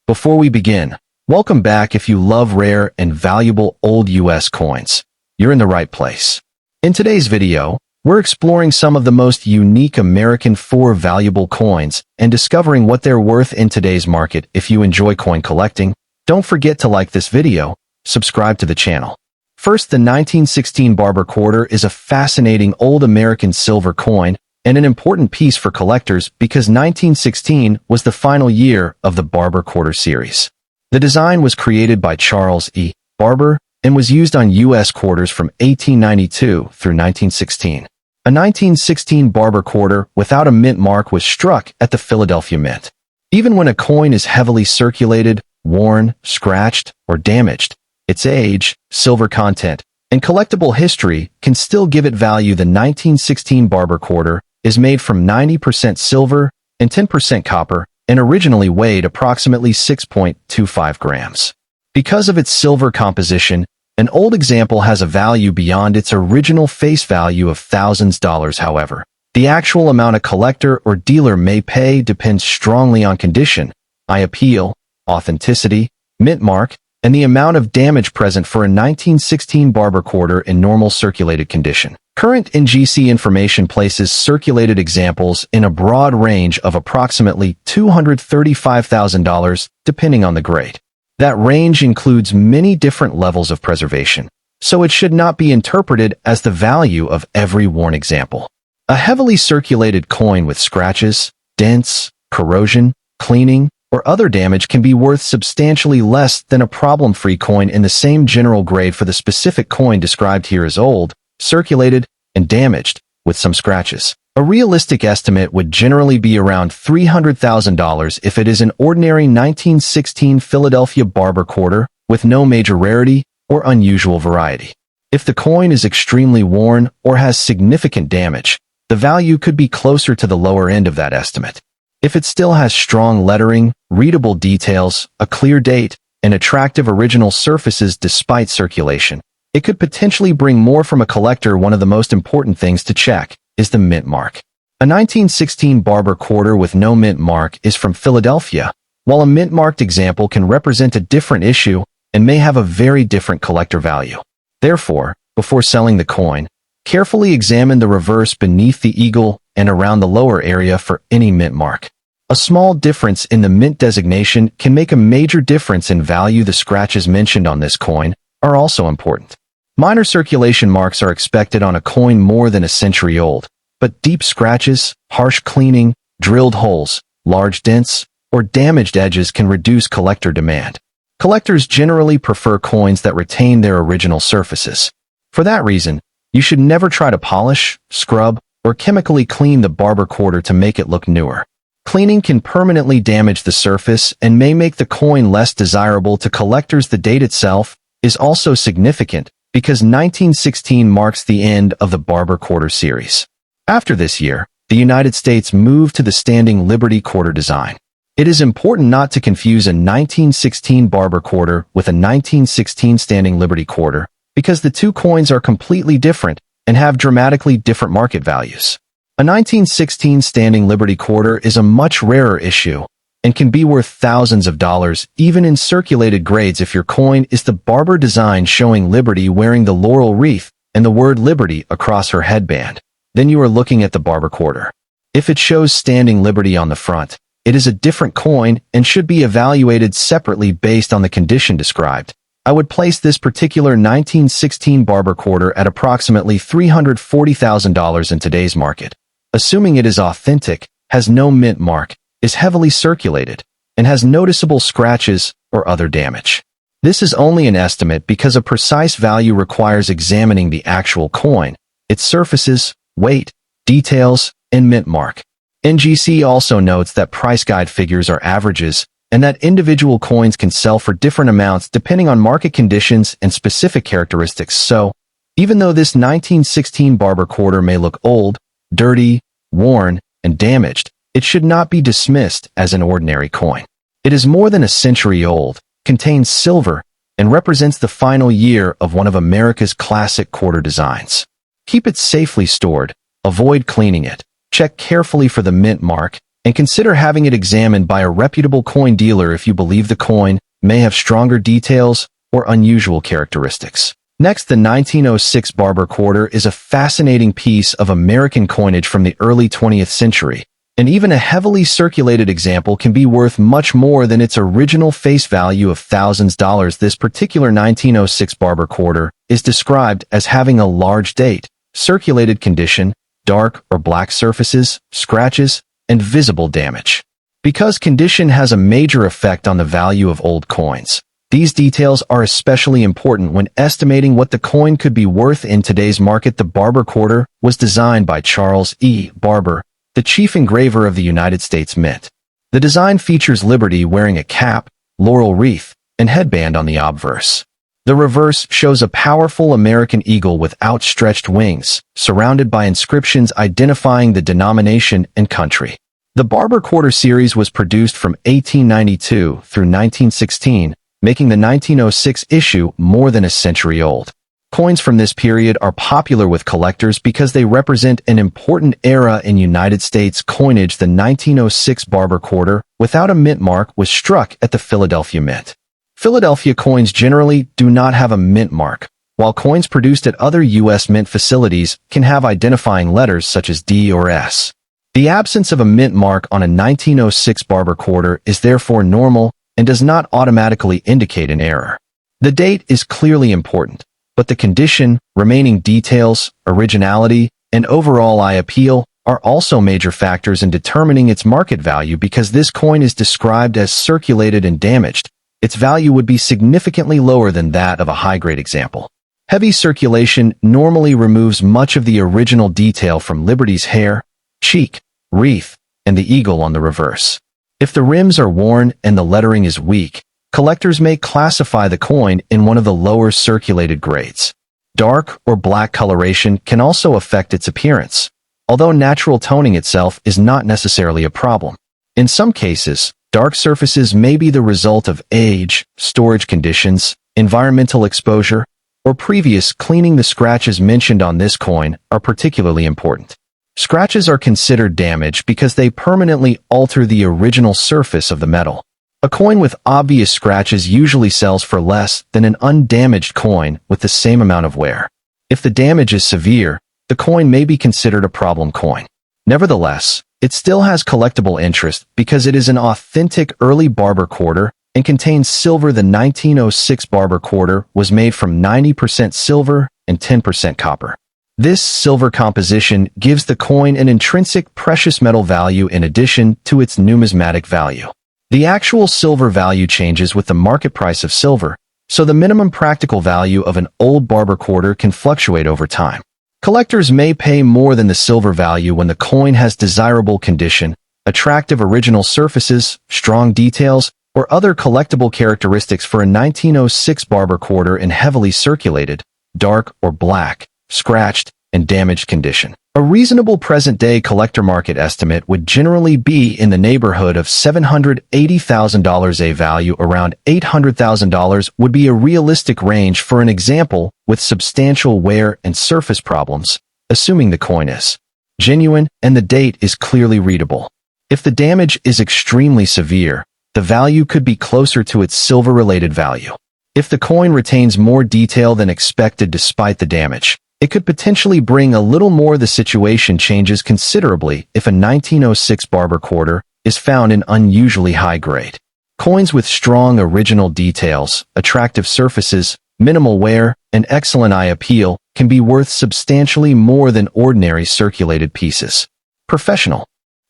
Before we begin, welcome back. If you love rare and valuable old US coins, you're in the right place. In today's video, we're exploring some of the most unique American valuable coins and discovering what they're worth in today's market. If you enjoy coin collecting, don't forget to like this video, subscribe to the channel. First, the 1916 barber quarter is a fascinating old American silver coin and an important piece for collectors because 1916 was the final year of the barber quarter series. The design was created by Charles E. Barber and was used on U.S. quarters from 1892 through 1916. A 1916 barber quarter without a mint mark was struck at the Philadelphia Mint. Even when a coin is heavily circulated, worn, scratched, or damaged, its age, silver content, and collectible history can still give it value. The 1916 barber quarter is made from 90% silver and 10% copper and originally weighed approximately 6.25 grams. Because of its silver composition, an old example has a value beyond its original face value of thousands of dollars. However, the actual amount a collector or dealer may pay depends strongly on condition, eye appeal, authenticity, mint mark, and the amount of damage present for a 1916 barber quarter in normal circulated condition. Current NGC information places circulated examples in a broad range of approximately $235,000 depending on the grade. That range includes many different levels of preservation, so it should not be interpreted as the value of every worn example. A heavily circulated coin with scratches, dents, corrosion, cleaning, or other damage can be worth substantially less than a problem-free coin in the same general grade. For the specific coin described here as old, circulated, and damaged, with some scratches, a realistic estimate would generally be around $300,000 if it is an ordinary 1916 Philadelphia barber quarter with no major rarity or unusual variety. If the coin is extremely worn or has significant damage, the value could be closer to the lower end of that estimate. If it still has strong lettering, readable details, a clear date, and attractive original surfaces despite circulation, it could potentially bring more from a collector. One of the most important things to check is the mint mark. A 1916 barber quarter with no mint mark is from Philadelphia, while a mint-marked example can represent a different issue and may have a very different collector value. Therefore, before selling the coin, carefully examine the reverse beneath the eagle and around the lower area for any mint mark. A small difference in the mint designation can make a major difference in value. The scratches mentioned on this coin are also important. Minor circulation marks are expected on a coin more than a century old, but deep scratches, harsh cleaning, drilled holes, large dents, or damaged edges can reduce collector demand. Collectors generally prefer coins that retain their original surfaces. For that reason, you should never try to polish, scrub, or chemically clean the barber quarter to make it look newer. Cleaning can permanently damage the surface and may make the coin less desirable to collectors. The date itself is also significant because 1916 marks the end of the barber quarter series. After this year, the United States moved to the standing Liberty quarter design. It is important not to confuse a 1916 barber quarter with a 1916 standing Liberty quarter because the two coins are completely different and have dramatically different market values. A 1916 standing Liberty quarter is a much rarer issue and can be worth thousands of dollars even in circulated grades. If your coin is the barber design showing Liberty wearing the laurel wreath and the word Liberty across her headband, then you are looking at the barber quarter. If it shows standing Liberty on the front, it is a different coin and should be evaluated separately based on the condition described. I would place this particular 1916 barber quarter at approximately $340,000 in today's market, assuming it is authentic, has no mint mark, is heavily circulated, and has noticeable scratches or other damage. This is only an estimate because a precise value requires examining the actual coin, its surfaces, weight, details, and mint mark. NGC also notes that price guide figures are averages and that individual coins can sell for different amounts depending on market conditions and specific characteristics. So, even though this 1916 barber quarter may look old, dirty, worn, and damaged, it should not be dismissed as an ordinary coin. It is more than a century old, contains silver, and represents the final year of one of America's classic quarter designs. Keep it safely stored, avoid cleaning it, check carefully for the mint mark, and consider having it examined by a reputable coin dealer if you believe the coin may have stronger details or unusual characteristics. Next, the 1906 Barber Quarter is a fascinating piece of American coinage from the early 20th century, and even a heavily circulated example can be worth much more than its original face value of thousands of dollars. This particular 1906 Barber Quarter is described as having a large date, circulated condition, dark or black surfaces, scratches, and visible damage. Because condition has a major effect on the value of old coins, these details are especially important when estimating what the coin could be worth in today's market. The Barber Quarter was designed by Charles E. Barber, the chief engraver of the United States Mint. The design features Liberty wearing a cap, laurel wreath, and headband on the obverse. The reverse shows a powerful American eagle with outstretched wings, surrounded by inscriptions identifying the denomination and country. The Barber Quarter series was produced from 1892 through 1916, making the 1906 issue more than a century old. Coins from this period are popular with collectors because they represent an important era in United States coinage. The 1906 Barber Quarter, without a mint mark, was struck at the Philadelphia Mint. Philadelphia coins generally do not have a mint mark, while coins produced at other U.S. mint facilities can have identifying letters such as D or S. The absence of a mint mark on a 1906 Barber Quarter is therefore normal and does not automatically indicate an error. The date is clearly important, but the condition, remaining details, originality, and overall eye appeal are also major factors in determining its market value. Because this coin is described as circulated and damaged, its value would be significantly lower than that of a high-grade example. Heavy circulation normally removes much of the original detail from Liberty's hair, cheek, wreath, and the eagle on the reverse. If the rims are worn and the lettering is weak, collectors may classify the coin in one of the lower circulated grades. Dark or black coloration can also affect its appearance, although natural toning itself is not necessarily a problem. In some cases, dark surfaces may be the result of age, storage conditions, environmental exposure, or previous cleaning. The scratches mentioned on this coin are particularly important. Scratches are considered damage because they permanently alter the original surface of the metal. A coin with obvious scratches usually sells for less than an undamaged coin with the same amount of wear. If the damage is severe, the coin may be considered a problem coin. Nevertheless, it still has collectible interest because it is an authentic early Barber Quarter and contains silver. The 1906 Barber Quarter was made from 90% silver and 10% copper. This silver composition gives the coin an intrinsic precious metal value in addition to its numismatic value. The actual silver value changes with the market price of silver, so the minimum practical value of an old Barber Quarter can fluctuate over time. Collectors may pay more than the silver value when the coin has desirable condition, attractive original surfaces, strong details, or other collectible characteristics. For a 1906 Barber Quarter in heavily circulated, dark or black, scratched, and damaged condition, a reasonable present-day collector market estimate would generally be in the neighborhood of $780,000. A value around $800,000 would be a realistic range for an example with substantial wear and surface problems, assuming the coin is genuine and the date is clearly readable. If the damage is extremely severe, the value could be closer to its silver-related value. If the coin retains more detail than expected despite the damage, it could potentially bring a little more. The situation changes considerably if a 1906 Barber Quarter is found in unusually high grade. Coins with strong original details, attractive surfaces, minimal wear, and excellent eye appeal can be worth substantially more than ordinary circulated pieces. Professional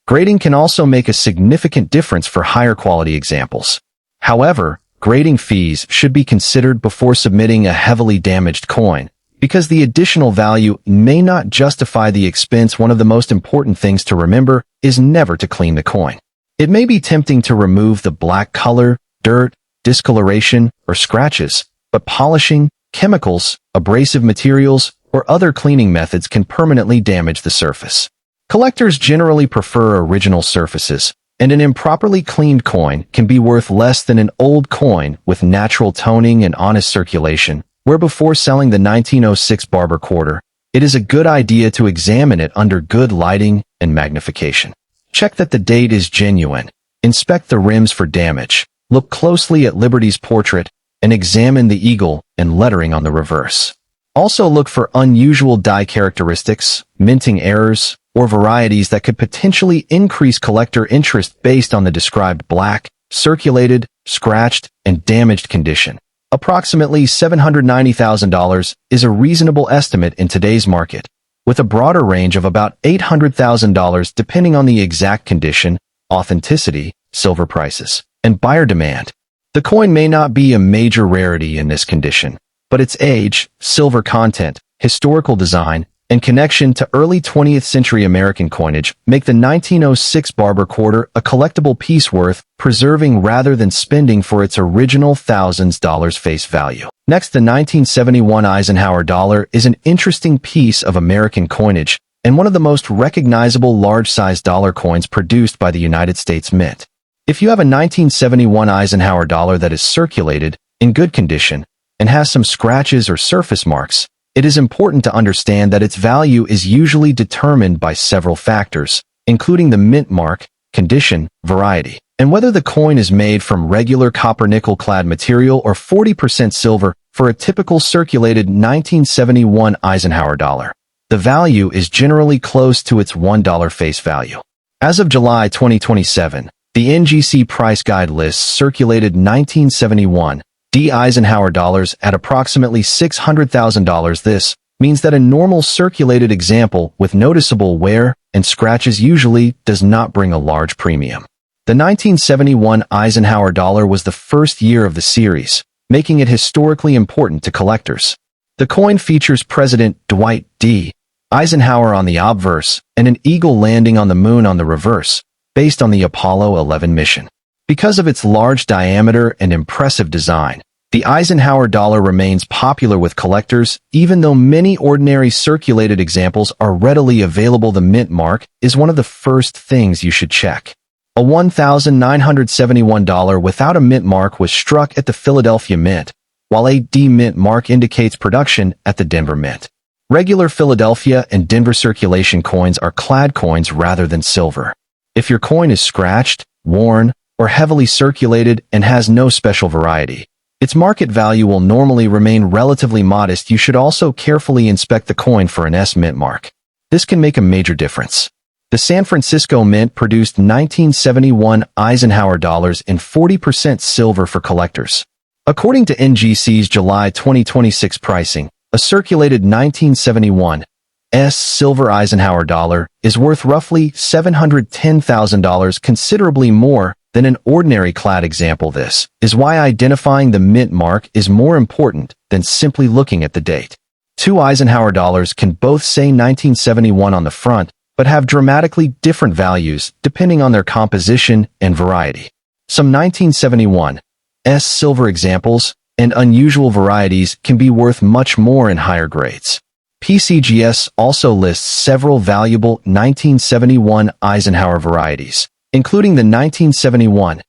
grading can also make a significant difference for higher quality examples. However, grading fees should be considered before submitting a heavily damaged coin, because the additional value may not justify the expense. One of the most important things to remember is never to clean the coin. It may be tempting to remove the black color, dirt, discoloration, or scratches, but polishing, chemicals, abrasive materials, or other cleaning methods can permanently damage the surface. Collectors generally prefer original surfaces, and an improperly cleaned coin can be worth less than an old coin with natural toning and honest circulation. Where before selling the 1906 Barber Quarter, it is a good idea to examine it under good lighting and magnification. Check that the date is genuine. Inspect the rims for damage. Look closely at Liberty's portrait and examine the eagle and lettering on the reverse. Also look for unusual die characteristics, minting errors, or varieties that could potentially increase collector interest based on the described black, circulated, scratched, and damaged condition. Approximately $790,000 is a reasonable estimate in today's market, with a broader range of about $800,000 depending on the exact condition, authenticity, silver prices, and buyer demand. The coin may not be a major rarity in this condition, but its age, silver content, historical design, and connection to early 20th century American coinage make the 1906 Barber quarter a collectible piece worth preserving rather than spending for its original thousands dollars face value. Next, the 1971 Eisenhower dollar is an interesting piece of American coinage and one of the most recognizable large-sized dollar coins produced by the United States Mint. If you have a 1971 Eisenhower dollar that is circulated, in good condition, and has some scratches or surface marks, it is important to understand that its value is usually determined by several factors, including the mint mark, condition, variety, and whether the coin is made from regular copper-nickel-clad material or 40% silver. For a typical circulated 1971 Eisenhower dollar, the value is generally close to its $1 face value. As of July 2027, the NGC price guide lists circulated 1971 D Eisenhower dollars at approximately $600,000. This means that a normal circulated example with noticeable wear and scratches usually does not bring a large premium. The 1971 Eisenhower dollar was the first year of the series, making it historically important to collectors. The coin features President Dwight D. Eisenhower on the obverse and an eagle landing on the moon on the reverse, based on the Apollo 11 mission. Because of its large diameter and impressive design, the Eisenhower dollar remains popular with collectors, even though many ordinary circulated examples are readily available. The mint mark is one of the first things you should check. A $1,971 without a mint mark was struck at the Philadelphia Mint, while a D mint mark indicates production at the Denver Mint. Regular Philadelphia and Denver circulation coins are clad coins rather than silver. If your coin is scratched, worn, or heavily circulated and has no special variety, its market value will normally remain relatively modest. You should also carefully inspect the coin for an S mint mark. This can make a major difference. The San Francisco Mint produced 1971 Eisenhower dollars in 40% silver for collectors. According to NGC's July 2026 pricing, a circulated 1971 S silver Eisenhower dollar is worth roughly $710,000, considerably more than an ordinary clad example. This is why identifying the mint mark is more important than simply looking at the date. Two Eisenhower dollars can both say 1971 on the front, but have dramatically different values depending on their composition and variety. Some 1971 S silver examples and unusual varieties can be worth much more in higher grades. PCGS also lists several valuable 1971 Eisenhower varieties, including the 1971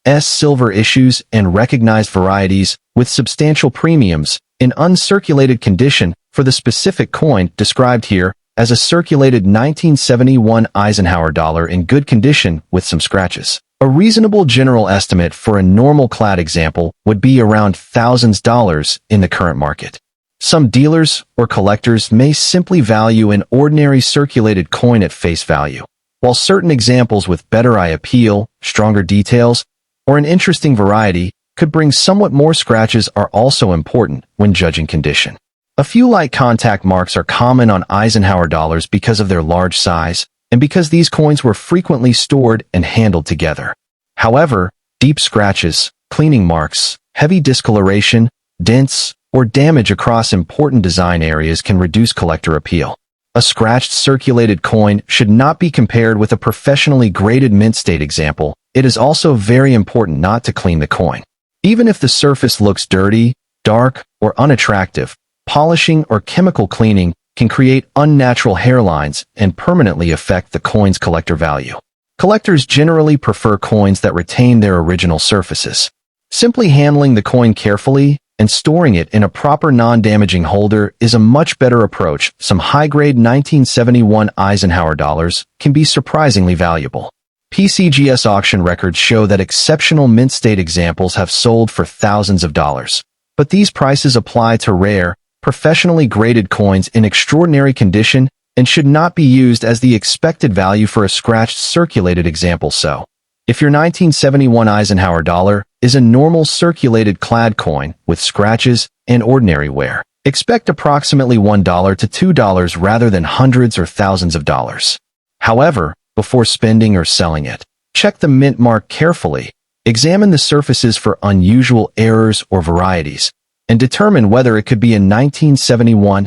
S silver issues and recognized varieties with substantial premiums in uncirculated condition for the specific coin described here as a circulated 1971 Eisenhower dollar in good condition with some scratches. A reasonable general estimate for a normal clad example would be around thousands of dollars in the current market. Some dealers or collectors may simply value an ordinary circulated coin at face value, while certain examples with better eye appeal, stronger details, or an interesting variety could bring somewhat more scratches are also important when judging condition. A few light contact marks are common on Eisenhower dollars because of their large size and because these coins were frequently stored and handled together. However, deep scratches, cleaning marks, heavy discoloration, dents, or damage across important design areas can reduce collector appeal. A scratched circulated coin should not be compared with a professionally graded mint state example. It is also very important not to clean the coin. Even if the surface looks dirty, dark, or unattractive, polishing or chemical cleaning can create unnatural hairlines and permanently affect the coin's collector value. Collectors generally prefer coins that retain their original surfaces. Simply handling the coin carefully and storing it in a proper non-damaging holder is a much better approach. Some high-grade 1971 Eisenhower dollars can be surprisingly valuable. PCGS auction records show that exceptional mint state examples have sold for thousands of dollars. But these prices apply to rare, professionally graded coins in extraordinary condition and should not be used as the expected value for a scratched circulated example. So, if your 1971 Eishower dollar is a normal circulated clad coin with scratches and ordinary wear, expect approximately $1 to $2 rather than hundreds or thousands of dollars. However, before spending or selling it, check the mint mark carefully, examine the surfaces for unusual errors or varieties, and determine whether it could be a 1971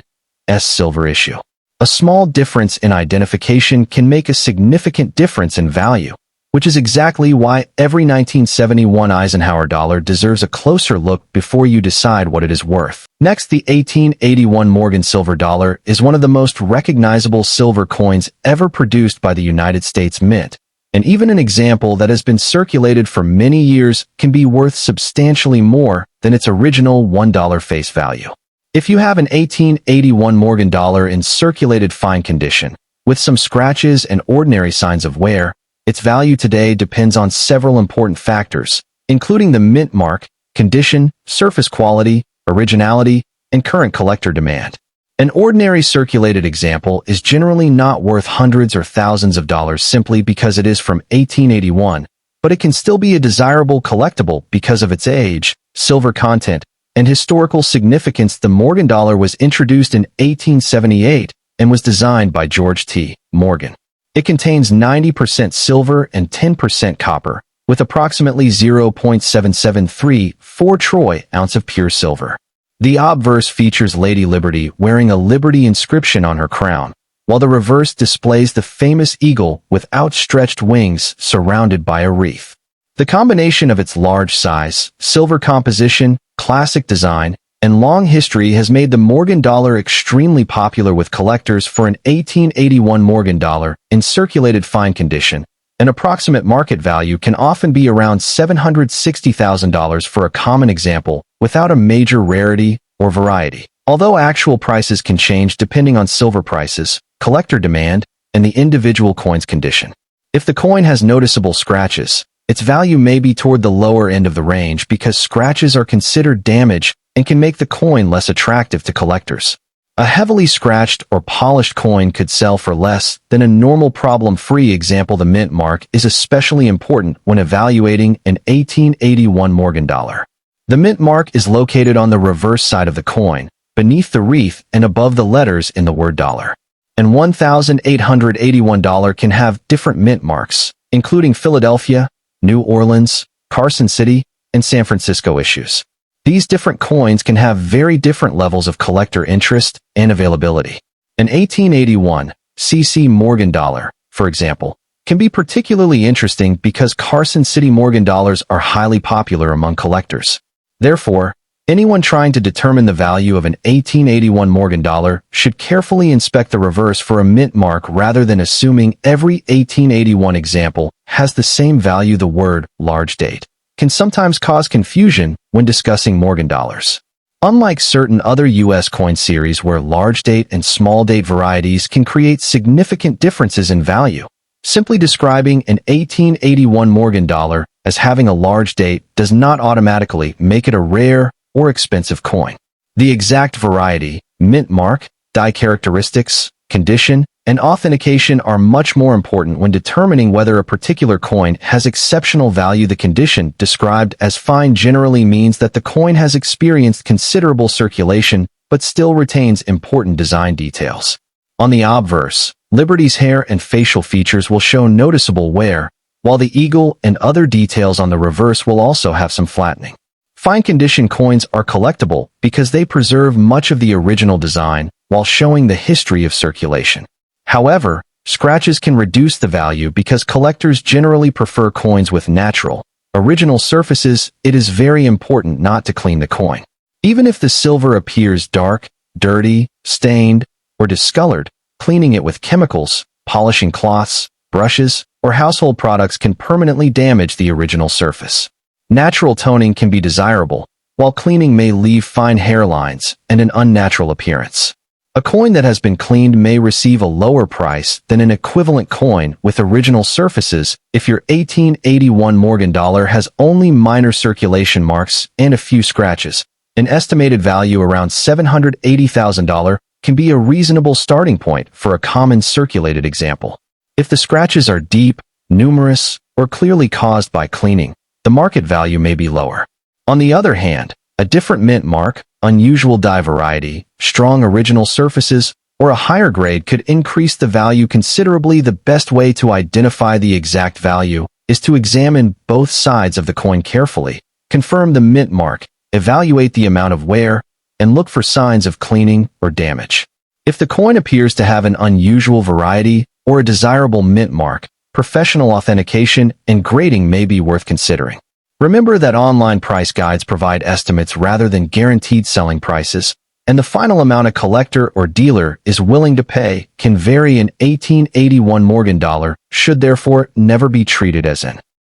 silver issue. A small difference in identification can make a significant difference in value, which is exactly why every 1971 Eishower dollar deserves a closer look before you decide what it is worth. Next, the 1881 Morgan silver dollar is one of the most recognizable silver coins ever produced by the United States Mint, and even an example that has been circulated for many years can be worth substantially more than its original $1 face value. If you have an 1881 Morgan dollar in circulated fine condition, with some scratches and ordinary signs of wear, its value today depends on several important factors, including the mint mark, condition, surface quality, originality, and current collector demand. An ordinary circulated example is generally not worth hundreds or thousands of dollars simply because it is from 1881, but it can still be a desirable collectible because of its age, silver content, and historical significance. The Morgan dollar was introduced in 1878 and was designed by George T. Morgan. It contains 90% silver and 10% copper, with approximately 0.7734 troy ounce of pure silver. The obverse features Lady Liberty wearing a Liberty inscription on her crown, while the reverse displays the famous eagle with outstretched wings surrounded by a wreath. The combination of its large size, silver composition, classic design, and long history has made the Morgan dollar extremely popular with collectors. For an 1881 Morgan dollar in circulated fine condition, an approximate market value can often be around $760,000 for a common example without a major rarity or variety. Although actual prices can change depending on silver prices, collector demand, and the individual coin's condition. If the coin has noticeable scratches, its value may be toward the lower end of the range because scratches are considered damage and can make the coin less attractive to collectors. A heavily scratched or polished coin could sell for less than a normal problem-free example. The mint mark is especially important when evaluating an 1881 Morgan dollar. The mint mark is located on the reverse side of the coin, beneath the wreath and above the letters in the word dollar. An 1881 dollar can have different mint marks, including Philadelphia, New Orleans, Carson City, and San Francisco issues. These different coins can have very different levels of collector interest and availability. An 1881 CC Morgan dollar, for example, can be particularly interesting because Carson City Morgan dollars are highly popular among collectors. Therefore, anyone trying to determine the value of an 1881 Morgan dollar should carefully inspect the reverse for a mint mark rather than assuming every 1881 example has the same value. The word large date can sometimes cause confusion when discussing Morgan dollars. Unlike certain other U.S. coin series where large date and small date varieties can create significant differences in value, simply describing an 1881 Morgan dollar as having a large date does not automatically make it a rare or expensive coin. The exact variety, mint mark, die characteristics, condition, and authentication are much more important when determining whether a particular coin has exceptional value. The condition described as fine generally means that the coin has experienced considerable circulation but still retains important design details. On the obverse, Liberty's hair and facial features will show noticeable wear, while the eagle and other details on the reverse will also have some flattening. Fine condition coins are collectible because they preserve much of the original design while showing the history of circulation. However, scratches can reduce the value because collectors generally prefer coins with natural, original surfaces. It is very important not to clean the coin. Even if the silver appears dark, dirty, stained, or discolored, cleaning it with chemicals, polishing cloths, brushes, or household products can permanently damage the original surface. Natural toning can be desirable, while cleaning may leave fine hairlines and an unnatural appearance. A coin that has been cleaned may receive a lower price than an equivalent coin with original surfaces if your 1881 Morgan dollar has only minor circulation marks and a few scratches. An estimated value around $780,000 can be a reasonable starting point for a common circulated example. If the scratches are deep, numerous, or clearly caused by cleaning, the market value may be lower. On the other hand, a different mint mark, unusual dye variety, strong original surfaces, or a higher grade could increase the value considerably. The best way to identify the exact value is to examine both sides of the coin carefully, confirm the mint mark, evaluate the amount of wear, and look for signs of cleaning or damage. If the coin appears to have an unusual variety or a desirable mint mark, professional authentication and grading may be worth considering. Remember that online price guides provide estimates rather than guaranteed selling prices, and the final amount a collector or dealer is willing to pay can vary. An 1881 Morgan dollar should therefore never be treated as an